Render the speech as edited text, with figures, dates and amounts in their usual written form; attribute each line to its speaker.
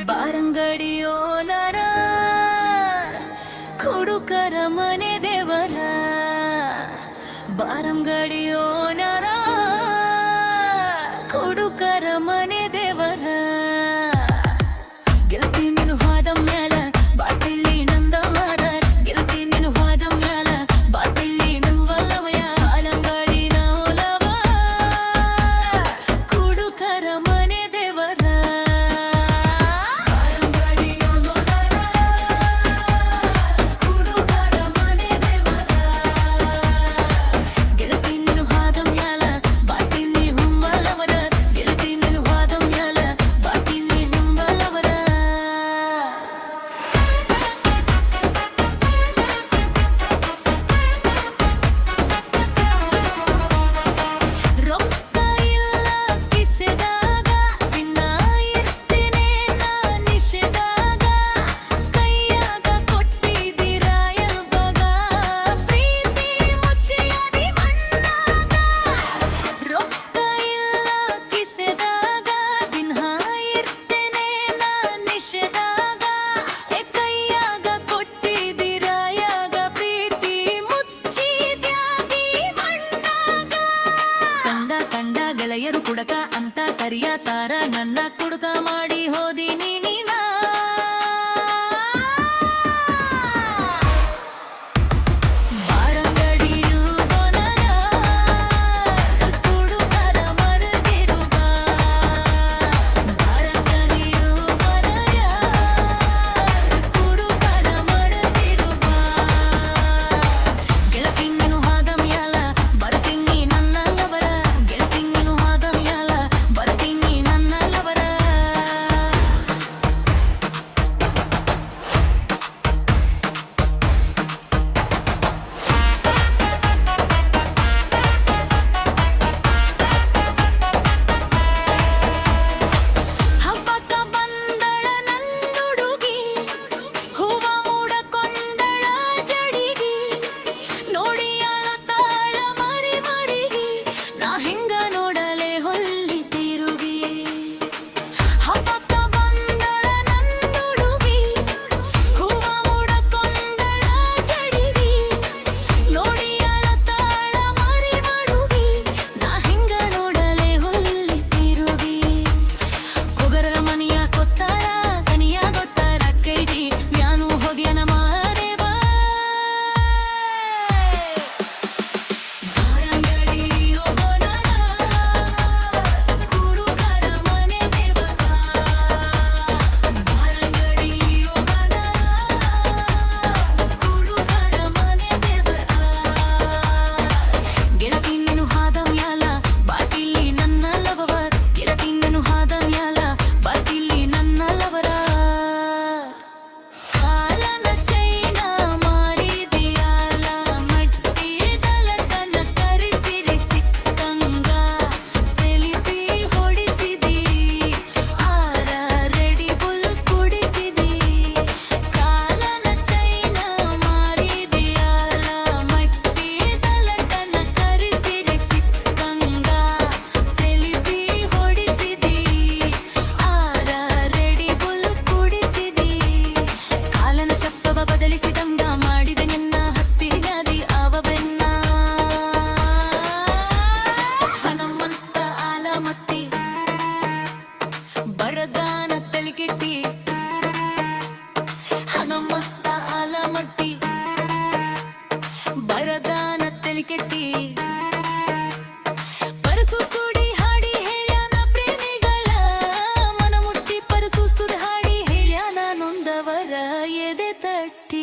Speaker 1: ಬಾರಂಗಡಿಯೋನರ ಕುಡುಕರ ಮನೆ ದೇವರ ಬಾರಂಗಡಿಯೋನರ ಕುಡುಕರ ಮನೆ ದೇವರ ಗೆಳತಿ ನೀನು ಹಾದ ಮ್ಯಾಲ ಬಾಟಿಲ್ಲಿ ನಂದವರ ಗೆಳತಿ ನೀನು ಹಾದ ಮ್ಯಾಲ ಬಾಟಿಲ್ಲಿ ನಂವಲ್ಲವಯ ಬಾರಂಗಡಿ ನಾವಲವ ಕುಡುಕರ ಮನೆ ದೇವರ ಗೆಳೆಯರು ಕುಡಕ ಅಂತ ಕರಿಯತಾರ ನನ್ನ ಕುಡುಕ ಮಾಡಿ ಹೋದಿನಿ ನೀನ ಬಾರಂಗಡಿಯು ಗೋನರ ಕುಡುಕರ ಮರಗಿರುವ ಬಾರಂಗಡಿಯು ಗೋನರ ಕುಡುಕರ ಮರಗಿರುವ ಗೆಳತಿ ನೀನು ಹಾದ ಮ್ಯಾಲ ಬರ್ತೀನಿ ನನ್ನಲ್ಲವರ ಗೆಳತಿ ನೀನು ಹಾದ ಮ್ಯಾಲ ಬರ್ತೀನಿ ನನ್ನಲ್ಲವರ ಹಬ್ಬಕ್ಕ ಬಂದಳ ನನ್ನುಡುಗಿ ಹೂವ ಮೂಡಕೊಂಡಳ ಜಡಿಗಿ ನೋಡಿ ಅಳತಾಳ ಮರಿ ಮರಿಗಿ ನಾ ಹಿಂಗ ನೋಡಲೆ ಹೊಳ್ಳಿ ತಿರುಗಿ ಹಬ್ಬಕ್ಕ ಬಂದಳ ನನ್ನುಡುಗಿ ಹೂವ ಮೂಡಕೊಂಡಳ ಜಡಿಗಿ ನೋಡಿ ಅಳತಾಳ ಮರಿ ಮರುಗಿ ನಾ ಹಿಂಗ ನೋಡಲೆ ಹೊಳ್ಳಿ ತಿರುಗಿ ಕುಗರ ಮನಿಯ ಕೊತ್ತಾರ ಕನಿಯ ಗೊತ್ತಾರ ಕೈದಿ ಯಾನು ಹೋಗ್ಯನ ಮಾರೆ ಬಾ ಬಾರಂಗಡಿ ಹೋಗೋಣರ ಕುಡುಕರ ಮನೆ ದೇವರ ಬಾರಂಗಡಿ ಹೋಗೋಣರ ಕುಡುಕರ ಮನೆ ದೇವರ ಗೆಳತಿ ನೀನು ಹಾದ ಮ್ಯಾಲ ಬಾಟಿಲ್ಲಿ ನನ್ನ ಲವವ ಗೆಳತಿ ನೀನು ಹಾದ ಮ್ಯಾಲ ಬಾಟಿಲ್ಲಿ ನನ್ನ ಲವರ ಕಾಲನ ಚೈನ ಮಾರಿದಿಯಾಲ ಮಟ್ಟಿ ದಲತನ ಕರಿಸಿರಿ ಸಿಕ್ಕಂಗ ಸೆಲ್ಫಿ ಹೊಡಿಸಿದಿ ಆರ ರೆಡಿ ಬುಲ್ ಕುಡಿಸಿದಿ ಕಾಲನ ಚೈನ ಮಾರಿದಿಯಾಲ ಮಟ್ಟಿ ದಲತನ ಕರಿಸಿರಿ ಸಿಕ್ಕಂಗ ಸೆಲ್ಫಿ ಹೊಡಿಸಿದಿ ಆರ ರೆಡಿ ಬುಲ್ ಕುಡಿಸಿದಿ ಕಾಲನ ಚಪ್ಪವ ಬದಲಿಸಿದಂಗ ಮಾಡಿದ ನಿನ್ನ ಹತ್ತಿರದಿ ಅವ ಬೆನ್ನ ಹನುಮಂತ ಆಲಮತ್ತಿ ಬರಗಾನ ತಲೆಕೆಟ್ಟಿ ಹನುಮಂತ ಆಲಮಟ್ಟಿ ಬರಗಾನ ತಲೆಕೆಟ್ಟಿ ಪರಸು ಸುಡಿ ಹಾಡಿ ಹೇಳ್ಯಾನ ಪ್ರೇಮಿಗಳ ಮನ ಮುಟ್ಟಿ ಪರಸು ಸುಡಿ ಹಾಡಿ ಹೇಳ್ಯಾನ ನೊಂದವರ ಎದೆ ತಟ್ಟಿ